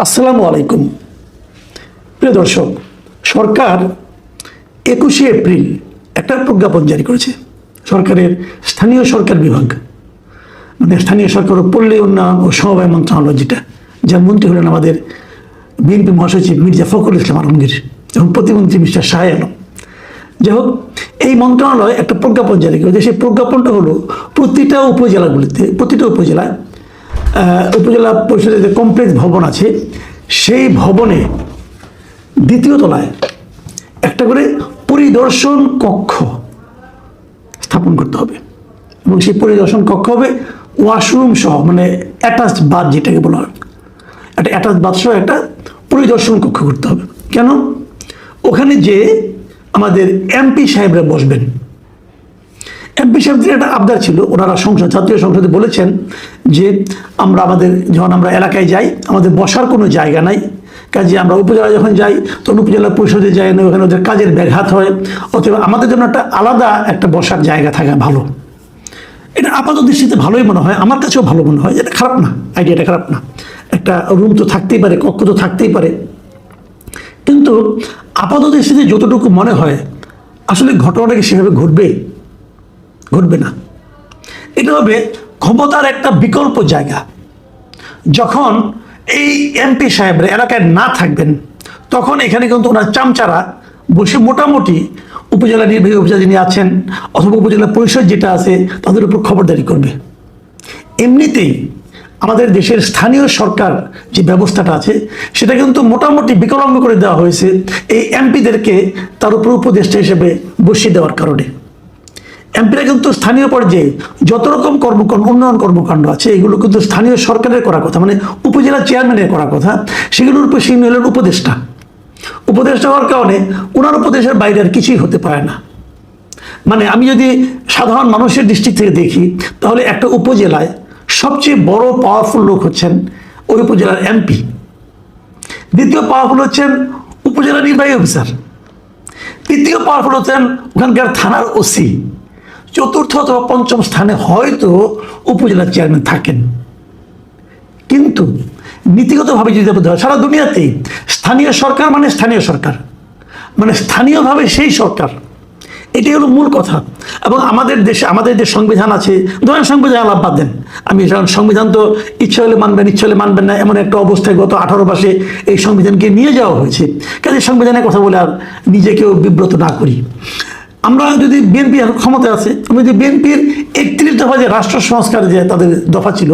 আসসালামু আলাইকুম। প্রিয় দর্শক, সরকার 21শে এপ্রিল একটা প্রজ্ঞাপন জারি করেছে। সরকারের স্থানীয় সরকার বিভাগ, মানে স্থানীয় সরকার ও পল্লী উন্নয়ন ও সমবায় মন্ত্রণালয়, যার মন্ত্রী হলেন আমাদের বিএনপি মহাসচিব মির্জা ফখরুল ইসলাম আলমগীর এবং প্রতিমন্ত্রী মিস্টার শাহ আলম। যাই হোক, এই মন্ত্রণালয় একটা প্রজ্ঞাপন জারি করেছে। সেই প্রজ্ঞাপনটা হলো প্রতিটা উপজেলায় উপজেলা পরিষদের যে কমপ্লেক্স ভবন আছে, সেই ভবনে দ্বিতীয় তলায় একটা করে পরিদর্শন কক্ষ স্থাপন করতে হবে এবং সেই পরিদর্শন কক্ষ হবে ওয়াশরুম সহ, মানে অ্যাটাচড বাথ, যেটাকে বলা হয়, একটা অ্যাটাচড বাথ সহ একটা পরিদর্শন কক্ষ করতে হবে। কেন? ওখানে যে আমাদের এমপি সাহেবরা বসবেন। এমপি সাহেবদের একটা আবদার ছিল, ওনারা জাতীয় সংসদে বলেছেন যে যখন আমরা এলাকায় যাই, আমাদের বসার কোনো জায়গা নাই, কাজে আমরা উপজেলা যখন যাই তখন উপজেলা পরিষদে যাই না, ওখানে ওদের কাজের ব্যাঘাত হয়, অথবা আমাদের জন্য একটা বসার জায়গা থাকা ভালো। এটা আপাত দৃষ্টিতে ভালোই মনে হয়, আমার কাছেও ভালো মনে হয়, এটা খারাপ না, আইডিয়াটা খারাপ না। একটা রুম তো থাকতেই পারে, কক্ষ তো থাকতেই পারে, কিন্তু আপাত দৃষ্টিতে যতটুকু মনে হয় আসলে ঘটনাটা কি সেভাবে ঘটবে না। এটা হবে ক্ষমতার একটা বিকল্প জায়গা। যখন এই এমপি সাহেবরা এলাকায় না থাকবেন, তখন এখানে কিন্তু ওনার চামচারা বসে মোটামুটি উপজেলা নির্বাহী অফিসার যিনি আছেন অথবা উপজেলা পরিষদ যেটা আছে তাদের উপর খবরদারি করবে। এমনিতেই আমাদের দেশের স্থানীয় সরকার যে ব্যবস্থাটা আছে সেটা কিন্তু মোটামুটি বিকলাঙ্গ করে দেওয়া হয়েছে এই এমপিদেরকে তার উপর উপদেষ্টা হিসেবে বসিয়ে দেওয়ার কারণে। এমপিরা কিন্তু স্থানীয় পর্যায়ে যত রকম উন্নয়ন কর্মকাণ্ড আছে এগুলো কিন্তু স্থানীয় সরকারের করার কথা, মানে উপজেলা চেয়ারম্যানের করার কথা, সেগুলোর উপর তিনি হলেন উপদেষ্টা হওয়ার কারণে ওনার উপদেশের বাইরে আর কিছুই হতে পারে না। মানে আমি যদি সাধারণ মানুষের দৃষ্টি থেকে দেখি, তাহলে একটা উপজেলায় সবচেয়ে বড় পাওয়ারফুল লোক হচ্ছেন ওই উপজেলার এমপি, দ্বিতীয় পাওয়ারফুল হচ্ছেন উপজেলা নির্বাহী অফিসার, তৃতীয় পাওয়ারফুল হচ্ছেন ওখানকার থানার ওসি, চতুর্থ অথবা পঞ্চম স্থানে হয়তো উপজেলার চেয়ারম্যান থাকেন। কিন্তু নীতিগতভাবে যদি বলতে হয়, সারা দুনিয়াতেই স্থানীয় সরকার মানে স্থানীয়ভাবে সেই সরকার, এটাই হলো মূল কথা। এবং আমাদের যে সংবিধান আছে, ধরেন সংবিধান আলাপ বাদ দেন, আমি সংবিধান তো ইচ্ছা হলে মানবেন না, এমন একটা অবস্থায় গত 18 মাসে এই সংবিধানকে নিয়ে যাওয়া হয়েছে। কাজে সংবিধানের কথা বলে আর নিজেকেও বিব্রত না করি। আমরা যদি বিএনপি ক্ষমতায় আছে, আমি যদি বিএনপির 31 দফা যে রাষ্ট্র সংস্কার যে তাদের দফা ছিল,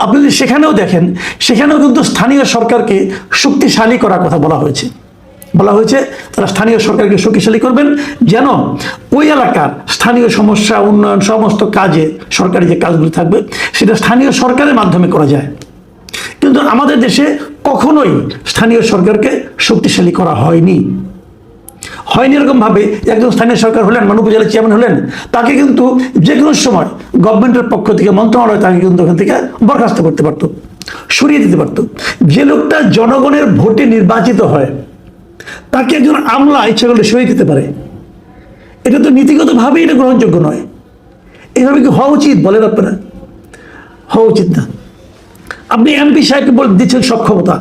আপনি যদি সেখানেও দেখেন, সেখানেও কিন্তু স্থানীয় সরকারকে শক্তিশালী করার কথা বলা হয়েছে। তারা স্থানীয় সরকারকে শক্তিশালী করবেন, যেন ওই এলাকার স্থানীয় সমস্যা, উন্নয়ন, সমস্ত কাজে সরকারি যে কাজগুলো থাকবে সেটা স্থানীয় সরকারের মাধ্যমে করা যায়। কিন্তু আমাদের দেশে কখনোই স্থানীয় সরকারকে শক্তিশালী করা হয়নি এরকমভাবে। একজন স্থানীয় সরকার হলেন, উপজেলা চেয়ারম্যান হলেন, তাকে কিন্তু যে কোনো সময় গভর্নমেন্টের পক্ষ থেকে মন্ত্রণালয় তাকে কিন্তু ওখান থেকে বরখাস্ত করতে পারতো, সরিয়ে দিতে পারতো। যে লোকটা জনগণের ভোটে নির্বাচিত হয় তাকে একজন আমলা ইচ্ছা করলে সরিয়ে দিতে পারে। এটা তো নীতিগতভাবেই এটা গ্রহণযোগ্য নয়। এইভাবে কি হওয়া উচিত বলেন আপনারা? হওয়া উচিত না। আপনি এমপি সাহেবকে বলে দিচ্ছেন সব ক্ষমতা,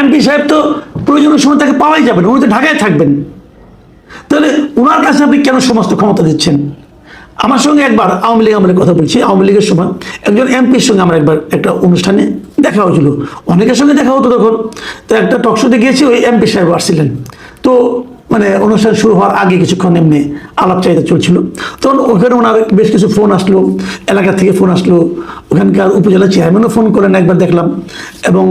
এমপি সাহেব তো প্রয়োজনের সময় তাকে পাওয়াই যাবে না, উনি তো ঢাকায় থাকবেন। তাহলে ওনার কাছে আপনি কেন সমস্ত ক্ষমতা দিচ্ছেন? আমার সঙ্গে একবার আওয়ামী লীগ কথা বলছি, আওয়ামী লীগের সময় একজন এমপির সঙ্গে আমার একবার একটা অনুষ্ঠানে দেখা হয়েছিল, অনেকের সঙ্গে দেখা হতো তখন। তো একটা টকশোতে গিয়েছি, ওই এমপি সাহেব আসছিলেন। তো মানে অনুষ্ঠান শুরু হওয়ার আগে কিছুক্ষণ এমনি আলাপ চাহিদা চলছিল, তখন ওখানে ওনার বেশ কিছু ফোন আসলো, এলাকা থেকে ফোন আসলো, ওখানকার উপজেলা চেয়ারম্যানও ফোন করেন একবার দেখলাম, এবং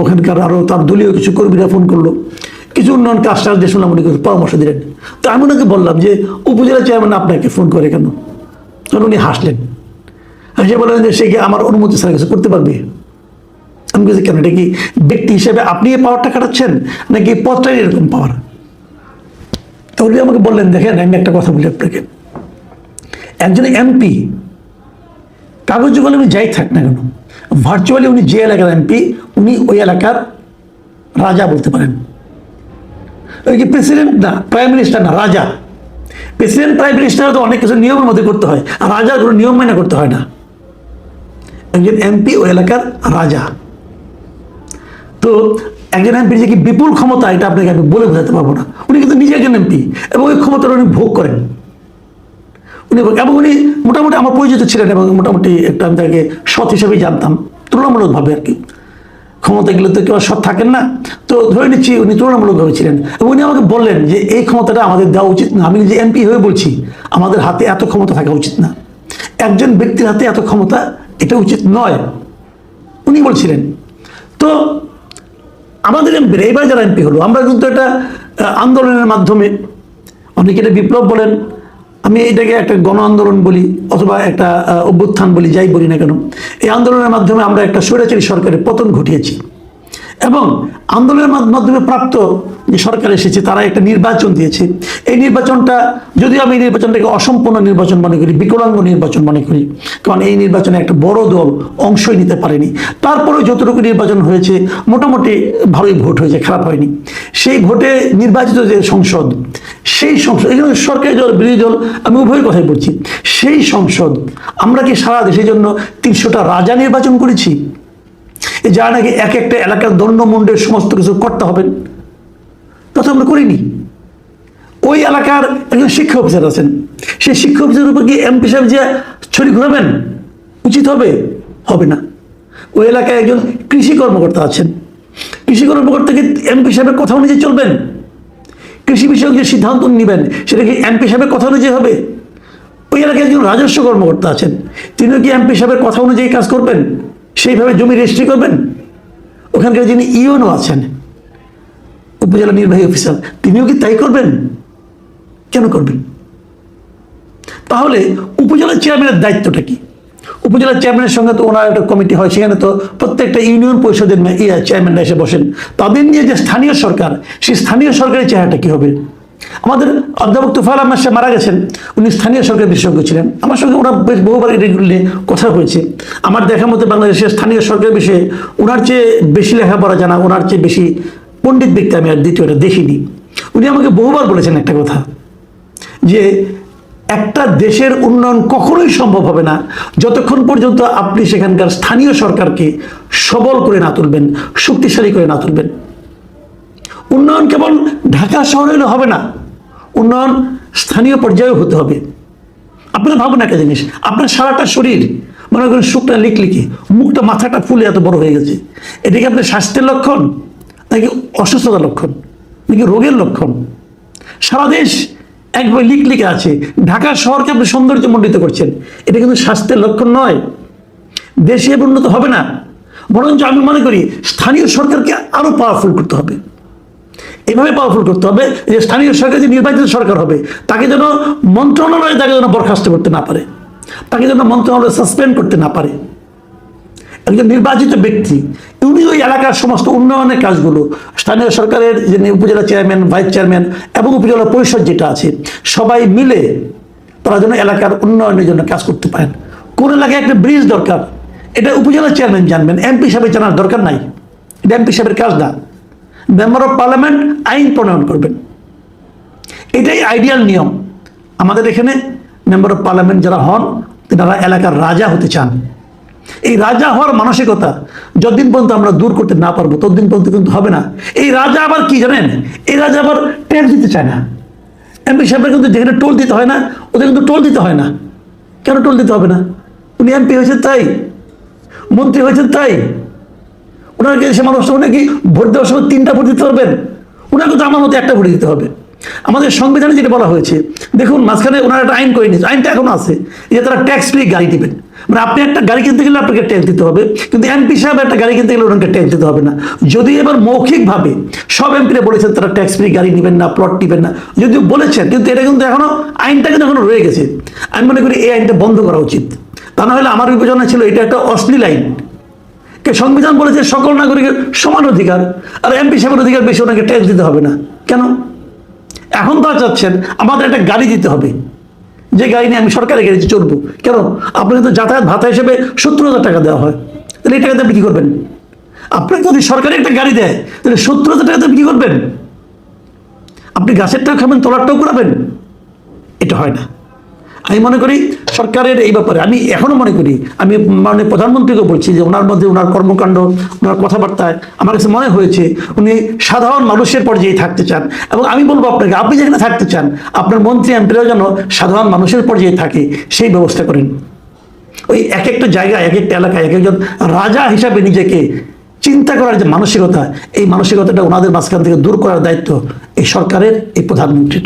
ওখানকার আরও তার দলীয় কিছু কর্মীরা ফোন করলো, কিছু উন্নয়ন কাজটা শুনলাম, উনি কিছু পরামর্শ দিলেন। তো আমি ওনাকে বললাম যে উপজেলা চেয়ারম্যান আপনাকে ফোন করে কেন? তখন উনি হাসলেন, সে বললেন যে সে কি আমার অনুমতি ছাড়া কিছু করতে পারবে? আমি বলছি কেন, এটা কি ব্যক্তি হিসেবে আপনি এই পাওয়ারটা কাটাচ্ছেন নাকি পদটাই এরকম পাওয়ার? তো উনি আমাকে বললেন, দেখেন আমি একটা কথা বলি আপনাকে, একজন এমপি কাগজ বলে উনি যাই থাক না কেন, ভার্চুয়ালি উনি যে এলাকার এমপি, উনি ওই এলাকার রাজা বলতে পারেন। ওই কি প্রেসিডেন্ট না, প্রাইম মিনিস্টার না, রাজা। প্রেসিডেন্ট প্রাইম মিনিস্টার তো অনেক কিছু নিয়মের মধ্যে করতে হয়, আর রাজার কোনো নিয়ম মেনে করতে হয় না। একজন এমপি ওই এলাকার রাজা। তো একজন এমপির যে কি বিপুল ক্ষমতা, এটা আপনাকে আমি বলে বোঝাতে পারবো না। উনি কিন্তু নিজে একজন এমপি এবং ওই ক্ষমতাটা উনি ভোগ করেন। এবং উনি মোটামুটি আমার পরিচিত ছিলেন এবং মোটামুটি একটা আমি তাকে সৎ হিসেবেই জানতাম, তুলনামূলকভাবে আর কি। ক্ষমতা গেলে তো কেউ সৎ থাকেন না, তো ধরে নিচ্ছি উনি তুলনামূলকভাবে ছিলেন। এবং উনি আমাকে বললেন যে এই ক্ষমতাটা আমাদের দেওয়া উচিত না। আমি যে এমপি হয়ে বলছি, আমাদের হাতে এত ক্ষমতা থাকা উচিত না, একজন ব্যক্তির হাতে এত ক্ষমতা, এটা উচিত নয়, উনি বলছিলেন। তো আমাদের এমপিরা এবার যারা এমপি হলো, আমরা কিন্তু এটা আন্দোলনের মাধ্যমে, অনেকে এটা বিপ্লব বলেন, আমি এটাকে একটা গণ আন্দোলন বলি অথবা একটা অভ্যুত্থান বলি, যাই বলি না কেন, এই আন্দোলনের মাধ্যমে আমরা একটা স্বৈরাচারী সরকারের পতন ঘটিয়েছি। এবং আন্দোলনের মাধ্যমে প্রাপ্ত যে সরকার এসেছে, তারা একটা নির্বাচন দিয়েছে। এই নির্বাচনটা, যদিও আমি এই নির্বাচনটাকে অসম্পূর্ণ নির্বাচন মনে করি, বিকলাঙ্গ নির্বাচন মনে করি, কারণ এই নির্বাচনে একটা বড় দল অংশই নিতে পারেনি। তারপরেও যতটুকু নির্বাচন হয়েছে মোটামুটি ভালোই ভোট হয়েছে, খারাপ হয়নি। সেই ভোটে নির্বাচিত যে সংসদ, সেই সংসদ, এখানে সরকারি দল বিরোধী দল আমি উভয় কথাই বলছি, সেই সংসদ আমরা কি সারা দেশের জন্য 300টা রাজা নির্বাচন করেছি, যা নাকি এক একটা এলাকার দণ্ডমুণ্ডের সমস্ত কিছু করতে হবে, তা তো আমরা করিনি। ওই এলাকার একজন শিক্ষা অফিসার আছেন, সেই শিক্ষা অফিসারের উপর কি এমপি সাহেব যে ছড়ি ঘুরাবেন উচিত হবে? হবে না। ওই এলাকায় একজন কৃষি কর্মকর্তা আছেন, কৃষি কর্মকর্তাকে এমপি সাহেবের কথা অনুযায়ী চলবেন? কৃষি বিষয়ক যে সিদ্ধান্ত নেবেন সেটা কি এমপি সাহেবের কথা অনুযায়ী হবে? ওই এলাকায় একজন রাজস্ব কর্মকর্তা আছেন, তিনিও কি এমপি সাহেবের কথা অনুযায়ী কাজ করবেন? সেইভাবে জমি রেজিস্ট্রি করবেন? ওখানকার যিনি ইউনো আছেন, উপজেলা নির্বাহী অফিসার, তিনিও কি তাই করবেন? কেন করবেন? তাহলে উপজেলা চেয়ারম্যানের দায়িত্বটা কি? উপজেলা চেয়ারম্যানের সঙ্গে তো ওনার একটা কমিটি হয়, সেখানে তো প্রত্যেকটা ইউনিয়ন পরিষদের চেয়ারম্যানরা এসে বসেন। তাদের নিয়ে যে স্থানীয় সরকার, সেই স্থানীয় সরকারের চেহারাটা কি হবে? আমাদের অধ্যাপক তুফাইল আহমেদ সাহেব মারা গেছেন, উনি স্থানীয় সরকার বিশেষজ্ঞ ছিলেন। আমার সঙ্গে ওনার বেশ বহুবার রেগুলারলি কথা হয়েছে। আমার দেখার মধ্যে বাংলাদেশের স্থানীয় সরকার বিষয়ে ওনার চেয়ে বেশি লেখাপড়া জানা, ওনার চেয়ে বেশি পণ্ডিত ব্যক্তি আমি আর দ্বিতীয়টা দেখিনি। উনি আমাকে বহুবার বলেছেন একটা কথা, যে একটা দেশের উন্নয়ন কখনোই সম্ভব হবে না যতক্ষণ পর্যন্ত আপনি সেখানকার স্থানীয় সরকারকে সবল করে না তুলবেন, শক্তিশালী করে না তুলবেন। উন্নয়ন কেবল ঢাকা শহরে হলে হবে না, উন্নয়ন স্থানীয় পর্যায়েও হতে হবে। আপনারা ভাবুন একটা জিনিস, আপনার সারাটা শরীর মনে করেন শুকনা লিকলিকি, মুখটা মাথাটা ফুলে এত বড় হয়ে গেছে, এটা কি আপনার স্বাস্থ্যের লক্ষণ নাকি অসুস্থতার লক্ষণ নাকি রোগের লক্ষণ? সারা দেশ একবার লিকলিকে আছে, ঢাকা শহরকে আপনি সৌন্দর্যমণ্ডিত করছেন, এটা কিন্তু স্বাস্থ্যের লক্ষণ নয়। দেশে উন্নত হবে না, বরঞ্চ আমি মনে করি স্থানীয় সরকারকে আরো পাওয়ারফুল করতে হবে। এভাবে পাওয়ারফুল করতে হবে যে স্থানীয় সরকার যে নির্বাচিত সরকার হবে, তাকে যেন মন্ত্রণালয়ে তাকে যেন বরখাস্ত করতে না পারে, তাকে যেন মন্ত্রণালয়ে সাসপেন্ড করতে না পারে। একজন নির্বাচিত ব্যক্তি, উনি ওই এলাকার সমস্ত উন্নয়নের কাজগুলো, স্থানীয় সরকারের যে উপজেলা চেয়ারম্যান, ভাইস চেয়ারম্যান এবং উপজেলা পরিষদ যেটা আছে, সবাই মিলে তারা যেন এলাকার উন্নয়নের জন্য কাজ করতে পারেন। কোন এলাকায় একটা ব্রিজ দরকার, এটা উপজেলা চেয়ারম্যান জানবেন, এমপি সাহেবের জানার দরকার নাই, এটা এমপি সাহেবের কাজ না। মেম্বার অফ পার্লামেন্ট আইন প্রণয়ন করবেন, এটাই আইডিয়াল নিয়ম। আমাদের এখানে মেম্বার অফ পার্লামেন্ট যারা হন, তারা এলাকার রাজা হতে চান। এই রাজা হওয়ার মানসিকতা যতদিন পর্যন্ত আমরা দূর করতে না পারবো ততদিন পর্যন্ত কিন্তু হবে না। এই রাজা আবার কি জানেন, এই রাজা আবার ট্যাক্স দিতে চায় না। এমপি সাহেবের কিন্তু যেখানে টোল দিতে হয় না, ওদের কিন্তু টোল দিতে হয় না। কেন টোল দিতে হবে না? উনি এমপি হয়েছেন তাই, মন্ত্রী হয়েছেন তাই। ওনাকে সে মানুষ নাকি ভোট দেওয়ার সময় 3টা ভোট দিতে পারবেন? ওনাকে তো আমার মতো একটা ভোট দিতে হবে। আমাদের সংবিধানে যেটা বলা হয়েছে, দেখুন মাঝখানে ওনারা একটা আইন করে নিয়েছে, আইনটা এখনো আছে, যে তারা ট্যাক্স ফ্রি গাড়ি দিবেন। মানে আপনি একটা গাড়ি কিনতে গেলে আপনাকে ট্যাক্স দিতে হবে, কিন্তু এমপি সাহেব একটা গাড়ি কিনতে গেলে ওনাকে ট্যাক্স দিতে হবে না। যদি এবার মৌখিকভাবে সব এমপিরা বলেছেন তারা ট্যাক্স ফ্রি গাড়ি নেবেন না, প্লট নেবেন না, যদিও বলেছেন, কিন্তু এটা কিন্তু এখনো আইনটা কিন্তু এখনো রয়ে গেছে। আমি মনে করি এই আইনটা বন্ধ করা উচিত। তা না হলে আমার বিবেচনা ছিল এটা একটা অশ্লীল আইন। সংবিধান বলেছে সকল নাগরিকের সমান অধিকার, আর এমপি সাহেবের অধিকার বেশি, ওনাকে ট্যাক্স দিতে হবে না। কেন? এখন তো চাচ্ছেন আমাদের একটা গাড়ি দিতে হবে, যে গাড়ি নিয়ে আমি সরকারি গাড়িতে চলবো। কেন? আপনাকে তো যাতায়াত ভাতা হিসেবে 70,000 টাকা দেওয়া হয়, তাহলে এই টাকাতে আপনি কি করবেন? আপনাকে যদি সরকারি একটা গাড়ি দেয় তাহলে 70,000 টাকাতে আপনি কি করবেন? আপনি গাছেরটাও খাবেন, তলারটাও করাবেন? এটা হয় না। আমি মনে করি সরকারের এই ব্যাপারে, আমি এখনো মনে করি, আমি মাননীয় প্রধানমন্ত্রীকে বলছি যে ওনার মধ্যে ওনার কর্মকাণ্ড, ওনার কথাবার্তায় আমার কাছে মনে হয়েছে উনি সাধারণ মানুষের পর্যায়ে থাকতে চান। এবং আমি বলবো আপনাকে, আপনি যেখানে থাকতে চান আপনার মন্ত্রী এমপিরাও যেন সাধারণ মানুষের পর্যায়ে থাকে সেই ব্যবস্থা করেন। ওই এক একটা জায়গায়, এক একটা এলাকায় এক একজন রাজা হিসাবে নিজেকে চিন্তা করার যে মানসিকতা, এই মানসিকতাটা ওনাদের মাঝখান থেকে দূর করার দায়িত্ব এই সরকারের, এই প্রধানমন্ত্রীর।